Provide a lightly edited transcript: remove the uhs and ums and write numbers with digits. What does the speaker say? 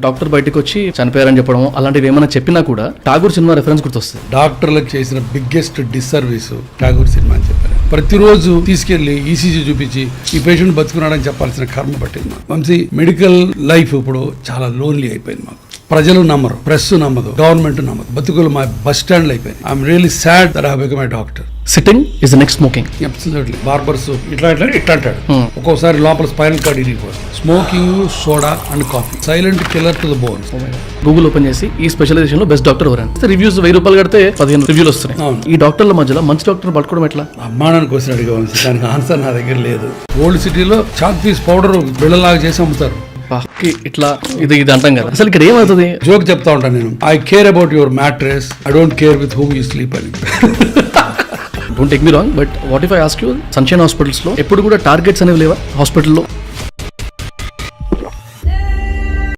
Doctor బయటకు వచ్చి చనిపోయారని చెప్పడం అలాంటివి ఏమైనా చెప్పినా కూడా ఠాగూర్ సినిమా రెఫరెన్స్ గుర్తొస్తుంది. డాక్టర్లకు చేసిన బిగ్గెస్ట్ డిస్సర్వీస్ ఠాగూర్ సినిమా అని చెప్పారు. ప్రతిరోజు తీసుకెళ్లి ఈసీజీ చూపించి ఈ పేషెంట్ బతుకున్నాడని చెప్పాల్సిన కర్మ పట్టింది మాకు. వంశీ మెడికల్ లైఫ్ ఇప్పుడు చాలా లోన్లీ అయిపోయింది మాకు. ప్రజలు నమ్మరు, ప్రెస్ నమ్మదు, గవర్నమెంట్ నమ్మదు, బతుకులు మా బస్ స్టాండ్లు అయిపోయింది. I'm really sad that I have become a doctor. Sitting is the next smoking. Absolutely. Barbers ఇట్లా అంటాడు. ఒక్కోసారి లోపల స్పైనల్ కార్డ్ ఇరిగిపోతుంది. Smoking, soda and coffee silent killer to the bone. Google open చేసి ఈ స్పెషలైజేషన్ లో బెస్ట్ డాక్టర్ ఎవరంటే reviews 1000 రూపాయలు కడితే 15 రివ్యూలు వస్తున్నాయి. ఈ డాక్టర్ల మధ్యలో మంచి డాక్టర్ పట్టుకోవడం ఎట్లా? అమ్మానానికి వచ్చిన అడిగా వంశీ, దానికి ఆన్సర్ నా దగ్గర లేదు. ఓల్డ్ సిటీలో చాక్ పీస్ పౌడర్ బిళ్ళలాగా చేసి అమ్ముతారు. ఇట్లా ఇది అంటాం కదా, అసలు ఇక్కడ ఏమవుతుంది? జోక్ చెప్తా ఉంటాను నేను. I care about your mattress, I don't care with whom you sleep అని. Don't take me wrong, but what if I ask you, Sunshine Hospitals లో ఎప్పుడు కూడా టార్గెట్స్ అనేవి లేవా హాస్పిటల్లో?